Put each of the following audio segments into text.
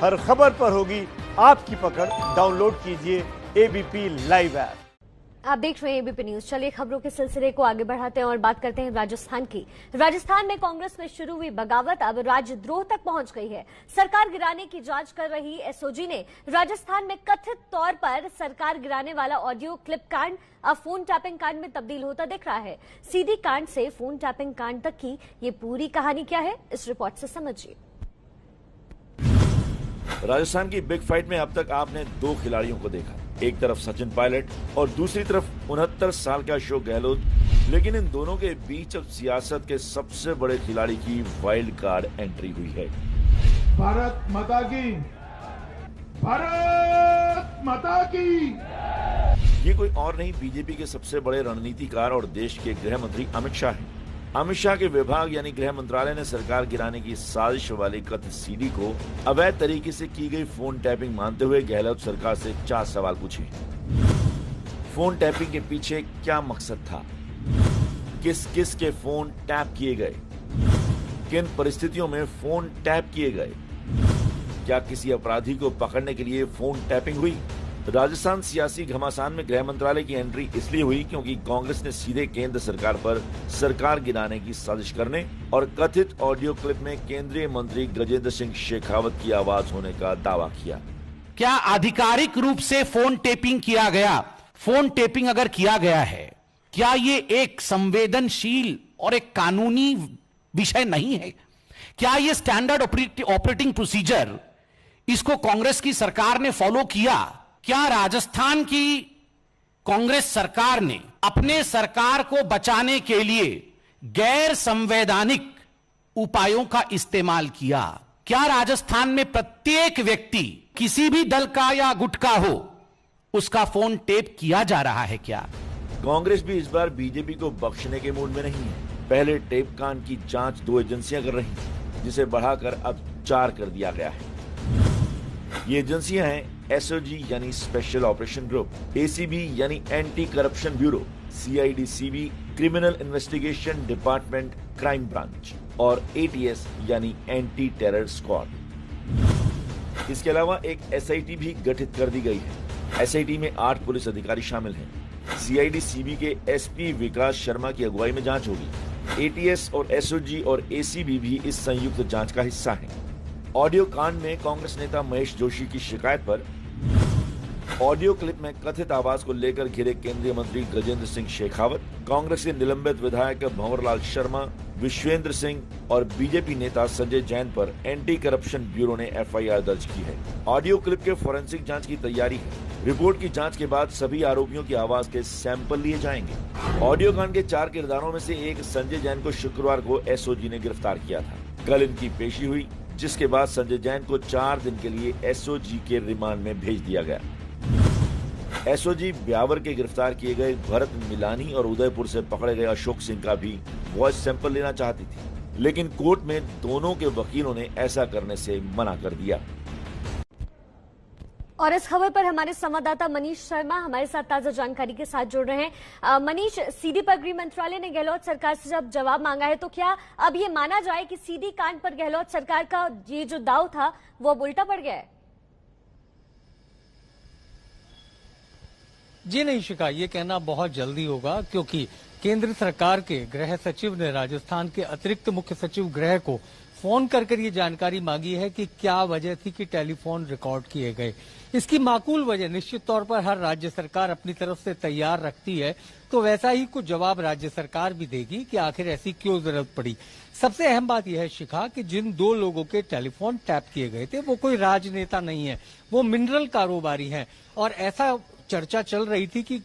हर खबर पर होगी आपकी पकड़। डाउनलोड कीजिए एबीपी लाइव ऐप। आप देख रहे हैं एबीपी न्यूज। चलिए खबरों के सिलसिले को आगे बढ़ाते हैं और बात करते हैं राजस्थान की। राजस्थान में कांग्रेस में शुरू हुई बगावत अब राजद्रोह तक पहुंच गई है। सरकार गिराने की जांच कर रही एसओजी ने राजस्थान में कथित तौर पर सरकार गिराने वाला ऑडियो क्लिप कांड अब फोन टैपिंग कांड में तब्दील होता दिख रहा है। सीडी कांड से फोन टैपिंग कांड तक की ये पूरी कहानी क्या है, इस रिपोर्ट से समझिए। राजस्थान की बिग फाइट में अब तक आपने दो खिलाड़ियों को देखा, एक तरफ सचिन पायलट और दूसरी तरफ 69 साल का अशोक गहलोत। लेकिन इन दोनों के बीच अब सियासत के सबसे बड़े खिलाड़ी की वाइल्ड कार्ड एंट्री हुई है। भारत माता की, भारत माता की। ये कोई और नहीं, बीजेपी के सबसे बड़े रणनीतिकार और देश के गृह मंत्री अमित शाह हैं। अमित शाह के विभाग यानी गृह मंत्रालय ने सरकार गिराने की साजिश वाली कथित सीडी को अवैध तरीके से की गई फोन टैपिंग मानते हुए गहलोत सरकार से 4 सवाल पूछे। फोन टैपिंग के पीछे क्या मकसद था, किस किस के फोन टैप किए गए, किन परिस्थितियों में फोन टैप किए गए, क्या किसी अपराधी को पकड़ने के लिए फोन टैपिंग हुई। राजस्थान सियासी घमासान में गृह मंत्रालय की एंट्री इसलिए हुई क्योंकि कांग्रेस ने सीधे केंद्र सरकार पर सरकार गिराने की साजिश करने और कथित ऑडियो क्लिप में केंद्रीय मंत्री गजेंद्र सिंह शेखावत की आवाज होने का दावा किया। क्या आधिकारिक रूप से फोन टेपिंग किया गया? फोन टेपिंग अगर किया गया है, क्या ये एक संवेदनशील और एक कानूनी विषय नहीं है? क्या ये स्टैंडर्ड ऑपरेटिंग प्रोसीजर, इसको कांग्रेस की सरकार ने फॉलो किया? क्या राजस्थान की कांग्रेस सरकार ने अपने सरकार को बचाने के लिए गैर संवैधानिक उपायों का इस्तेमाल किया? क्या राजस्थान में प्रत्येक व्यक्ति किसी भी दल का या गुट का हो, उसका फोन टेप किया जा रहा है क्या? कांग्रेस भी इस बार बीजेपी को बख्शने के मूड में नहीं है। पहले टेप कांड की जांच 2 एजेंसियां कर रही हैं, जिसे बढ़ाकर अब 4 कर दिया गया है। ये एजेंसियां हैं एसओजी यानी स्पेशल ऑपरेशन ग्रुप, एसीबी यानी anti corruption bureau, CID CB criminal investigation department crime branch और एटीएस यानी एंटी टेरर स्क्वाड। इसके अलावा एक एसआईटी भी गठित कर दी गई है। एसआईटी में 8 पुलिस अधिकारी शामिल हैं। सीआईडीसीबी के एसपी विकास शर्मा की अगुवाई में जांच होगी। एटीएस और एसओजी और एसीबी भी इस संयुक्त जांच का हिस्सा हैं। ऑडियो कांड में कांग्रेस नेता महेश जोशी की शिकायत पर ऑडियो क्लिप में कथित आवाज को लेकर घिरे केंद्रीय मंत्री गजेंद्र सिंह शेखावत, कांग्रेस के निलंबित विधायक भंवरलाल शर्मा, विश्वेंद्र सिंह और बीजेपी नेता संजय जैन पर एंटी करप्शन ब्यूरो ने एफआईआर दर्ज की है। ऑडियो क्लिप के फोरेंसिक जांच की तैयारी है। रिपोर्ट की जांच के बाद सभी आरोपियों की आवाज के सैंपल लिए जाएंगे। ऑडियो कांड के 4 किरदारों में से एक संजय जैन को शुक्रवार को एसओजी ने गिरफ्तार किया था। कल इनकी पेशी हुई, जिसके बाद संजय जैन को 4 दिन के लिए एसओजी के रिमांड में भेज दिया गया। एसओजी ब्यावर के गिरफ्तार किए गए भरत मिलानी और उदयपुर से पकड़े गए अशोक सिंह का भी वॉइस सैंपल लेना चाहती थी, लेकिन कोर्ट में दोनों के वकीलों ने ऐसा करने से मना कर दिया। और इस खबर पर हमारे संवाददाता मनीष शर्मा हमारे साथ ताजा जानकारी के साथ जुड़ रहे हैं। मनीष, सीडी पर गृह मंत्रालय ने गहलोत सरकार से जब जवाब मांगा है, तो क्या अब ये माना जाए कि सीडी कांड पर गहलोत सरकार का ये जो दाव था वो अब उल्टा पड़ गया है? जी नहीं शिखा, ये कहना बहुत जल्दी होगा, क्योंकि केंद्र सरकार के गृह सचिव ने राजस्थान के अतिरिक्त मुख्य सचिव गृह को फोन कर ये जानकारी मांगी है कि क्या वजह थी कि टेलीफोन रिकॉर्ड किए गए। इसकी माकूल वजह निश्चित तौर पर हर राज्य सरकार अपनी तरफ से तैयार रखती है, तो वैसा ही कुछ जवाब राज्य सरकार भी देगी कि आखिर ऐसी क्यों जरूरत पड़ी। सबसे अहम बात यह है शिखा कि जिन 2 लोगों के टेलीफोन टैप किए गए थे वो कोई राजनेता नहीं है, वो मिनरल कारोबारी हैं। और ऐसा चर्चा चल रही थी कि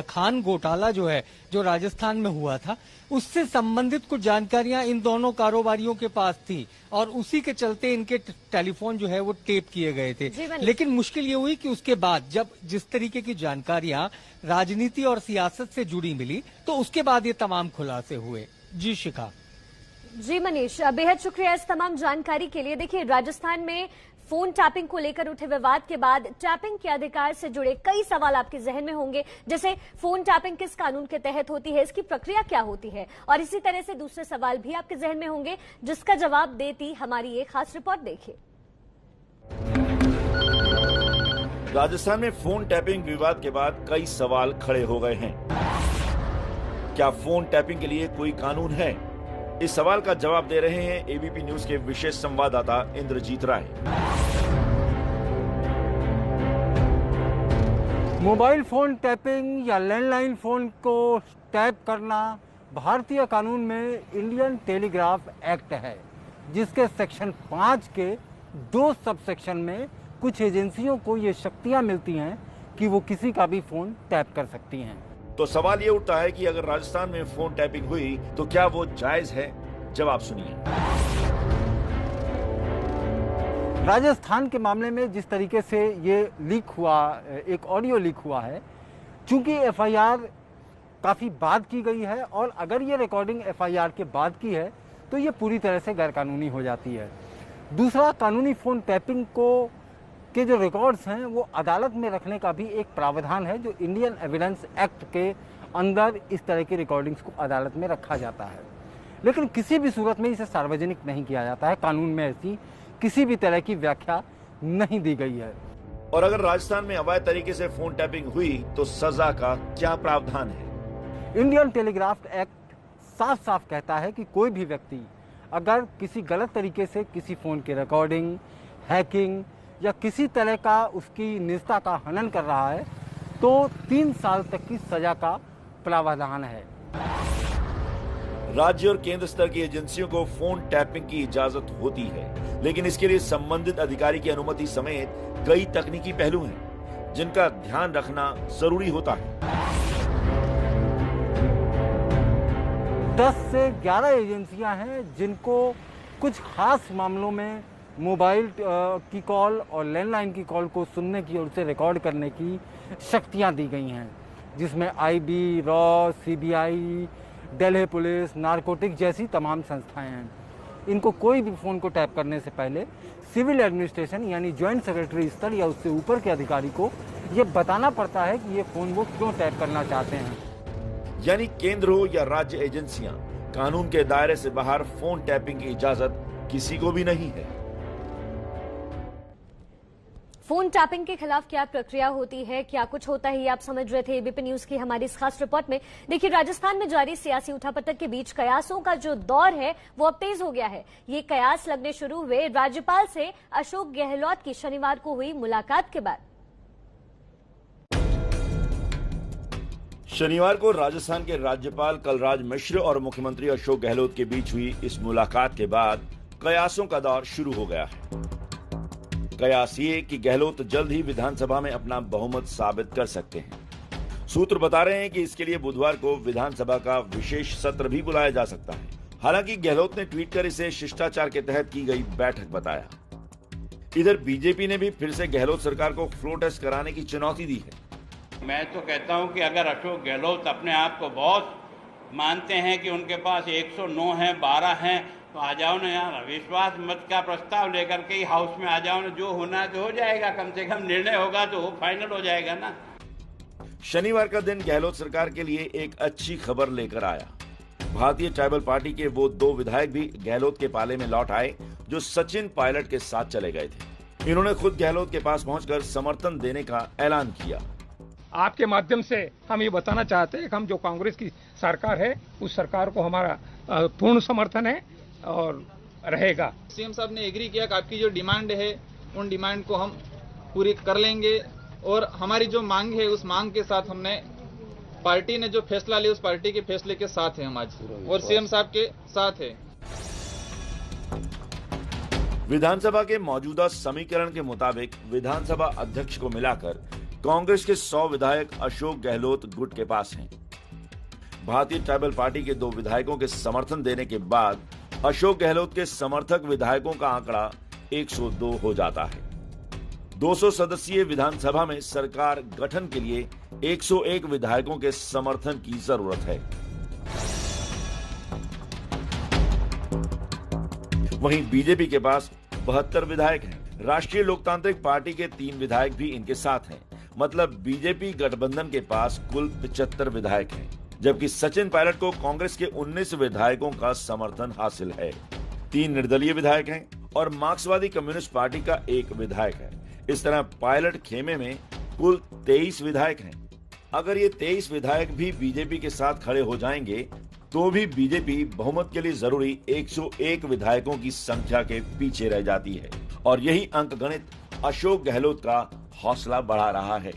खान घोटाला जो है, जो राजस्थान में हुआ था, उससे संबंधित कुछ जानकारियां इन दोनों कारोबारियों के पास थी और उसी के चलते इनके टेलीफोन जो है वो टेप किए गए थे। लेकिन मुश्किल ये हुई कि उसके बाद जब जिस तरीके की जानकारियां राजनीति और सियासत से जुड़ी मिली, तो उसके बाद ये तमाम खुलासे हुए। जी शिखा। जी मनीष, बेहद शुक्रिया इस तमाम जानकारी के लिए। देखिए, राजस्थान में फोन टैपिंग को लेकर उठे विवाद के बाद टैपिंग के अधिकार से जुड़े कई सवाल आपके जहन में होंगे, जैसे फोन टैपिंग किस कानून के तहत होती है, इसकी प्रक्रिया क्या होती है, और इसी तरह से दूसरे सवाल भी आपके जहन में होंगे, जिसका जवाब देती हमारी ये खास रिपोर्ट देखिए। राजस्थान में फोन टैपिंग विवाद के बाद कई सवाल खड़े हो गए हैं। क्या फोन टैपिंग के लिए कोई कानून है? इस सवाल का जवाब दे रहे हैं एबीपी न्यूज के विशेष संवाददाता इंद्रजीत राय। मोबाइल फोन टैपिंग या लैंडलाइन फोन को टैप करना भारतीय कानून में इंडियन टेलीग्राफ एक्ट है, जिसके सेक्शन 5 के 2 सब सेक्शन में कुछ एजेंसियों को ये शक्तियां मिलती हैं कि वो किसी का भी फोन टैप कर सकती हैं। तो सवाल ये उठता है कि अगर राजस्थान में फोन टैपिंग हुई तो क्या वो जायज है? जवाब सुनिए। राजस्थान के मामले में जिस तरीके से ये लीक हुआ, एक ऑडियो लीक हुआ है, चूंकि एफआईआर काफ़ी बाद की गई है और अगर ये रिकॉर्डिंग एफआईआर के बाद की है तो ये पूरी तरह से गैरकानूनी हो जाती है। दूसरा, कानूनी फ़ोन टैपिंग के जो रिकॉर्ड्स हैं वो अदालत में रखने का भी एक प्रावधान है, जो इंडियन एविडेंस एक्ट के अंदर इस तरह की रिकॉर्डिंग्स को अदालत में रखा जाता है, लेकिन किसी भी सूरत में इसे सार्वजनिक नहीं किया जाता है। कानून में ऐसी किसी भी तरह की व्याख्या नहीं दी गई है। और अगर राजस्थान में अवैध तरीके से फोन टैपिंग हुई तो सजा का क्या प्रावधान है? इंडियन टेलीग्राफ एक्ट साफ साफ कहता है कि कोई भी व्यक्ति अगर किसी गलत तरीके से किसी फ़ोन की रिकॉर्डिंग, हैकिंग या किसी तरह का उसकी निजता का हनन कर रहा है तो 3 साल तक की सजा का प्रावधान है। राज्य और केंद्र स्तर की एजेंसियों को फोन टैपिंग की इजाजत होती है, लेकिन इसके लिए संबंधित अधिकारी की अनुमति समेत कई तकनीकी पहलू हैं, जिनका ध्यान रखना जरूरी होता है। 10 से 11 एजेंसियां हैं जिनको कुछ खास मामलों में मोबाइल की कॉल और लैंडलाइन की कॉल को सुनने की और उसे रिकॉर्ड करने की शक्तियां दी गई हैं, जिसमें IB, raw, CBI, Delhi police, narcotic जैसी तमाम संस्थाएं हैं। इनको कोई भी फ़ोन को टैप करने से पहले सिविल एडमिनिस्ट्रेशन यानी ज्वाइंट सेक्रेटरी स्तर या उससे ऊपर के अधिकारी को ये बताना पड़ता है कि ये फ़ोन वो क्यों टैप करना चाहते हैं। यानी केंद्र हो या राज्य एजेंसियां, कानून के दायरे से बाहर फोन टैपिंग की इजाजत किसी को भी नहीं है। फोन टैपिंग के खिलाफ क्या प्रक्रिया होती है, क्या कुछ होता है, ये आप समझ रहे थे एबीपी न्यूज की हमारी इस खास रिपोर्ट में। देखिए, राजस्थान में जारी सियासी उठापटक के बीच कयासों का जो दौर है वो अब तेज हो गया है। ये कयास लगने शुरू हुए राज्यपाल से अशोक गहलोत की शनिवार को हुई मुलाकात के बाद। शनिवार को राजस्थान के राज्यपाल कलराज मिश्र और मुख्यमंत्री अशोक गहलोत के बीच हुई इस मुलाकात के बाद कयासों का दौर शुरू हो गया है। कयास ये कि गहलोत जल्द ही विधानसभा में अपना बहुमत साबित कर सकते हैं। सूत्र बता रहे हैं कि इसके लिए बुधवार को विधानसभा का विशेष सत्र भी बुलाया जा सकता है। हालांकि गहलोत ने ट्वीट कर इसे शिष्टाचार के तहत की गई बैठक बताया। इधर बीजेपी ने भी फिर से गहलोत सरकार को फ्लोर टेस्ट कराने की चुनौती दी है। मैं तो कहता हूं कि अगर अशोक गहलोत अपने आप को बहुत मानते हैं कि उनके पास 109 है, 12 हैं, तो आ जाओ ना यार, विश्वास मत का प्रस्ताव लेकर के ही हाउस में आ जाओ ना। जो होना है तो हो जाएगा, कम से कम निर्णय होगा तो वो फाइनल हो जाएगा ना। शनिवार का दिन गहलोत सरकार के लिए एक अच्छी खबर लेकर आया। भारतीय ट्राइबल पार्टी के वो 2 विधायक भी गहलोत के पाले में लौट आए जो सचिन पायलट के साथ चले गए थे। इन्होंने खुद गहलोत के पास पहुंचकर समर्थन देने का ऐलान किया। आपके माध्यम से हम ये बताना चाहते हैं कि हम जो कांग्रेस की सरकार है उस सरकार को हमारा पूर्ण समर्थन है और रहेगा। सीएम साहब ने एग्री किया कि आपकी जो डिमांड है उन डिमांड को हम पूरी कर लेंगे और हमारी जो मांग है उस मांग के साथ हमने पार्टी ने जो फैसला लिया उस पार्टी के फैसले के साथ है हम आज और सीएम साहब के साथ है। विधानसभा के मौजूदा समीकरण के मुताबिक विधानसभा अध्यक्ष को मिलाकर कांग्रेस के 100 विधायक अशोक गहलोत गुट के पास हैं। भारतीय ट्राइबल पार्टी के 2 विधायकों के समर्थन देने के बाद अशोक गहलोत के समर्थक विधायकों का आंकड़ा 102 हो जाता है। 200 सदस्यीय विधानसभा में सरकार गठन के लिए 101 विधायकों के समर्थन की जरूरत है। वहीं बीजेपी के पास 72 विधायक हैं। राष्ट्रीय लोकतांत्रिक पार्टी के 3 विधायक भी इनके साथ हैं। मतलब बीजेपी गठबंधन के पास कुल 75 विधायक हैं, जबकि सचिन पायलट को कांग्रेस के 19 विधायकों का समर्थन हासिल है। 3 निर्दलीय विधायक हैं और मार्क्सवादी कम्युनिस्ट पार्टी का 1 विधायक है। इस तरह पायलट खेमे में कुल 23 विधायक हैं। अगर ये 23 विधायक भी बीजेपी के साथ खड़े हो जाएंगे तो भी बीजेपी बहुमत के लिए जरूरी 101 विधायकों की संख्या के पीछे रह जाती है और यही अंकगणित अशोक गहलोत का हौसला बढ़ा रहा है।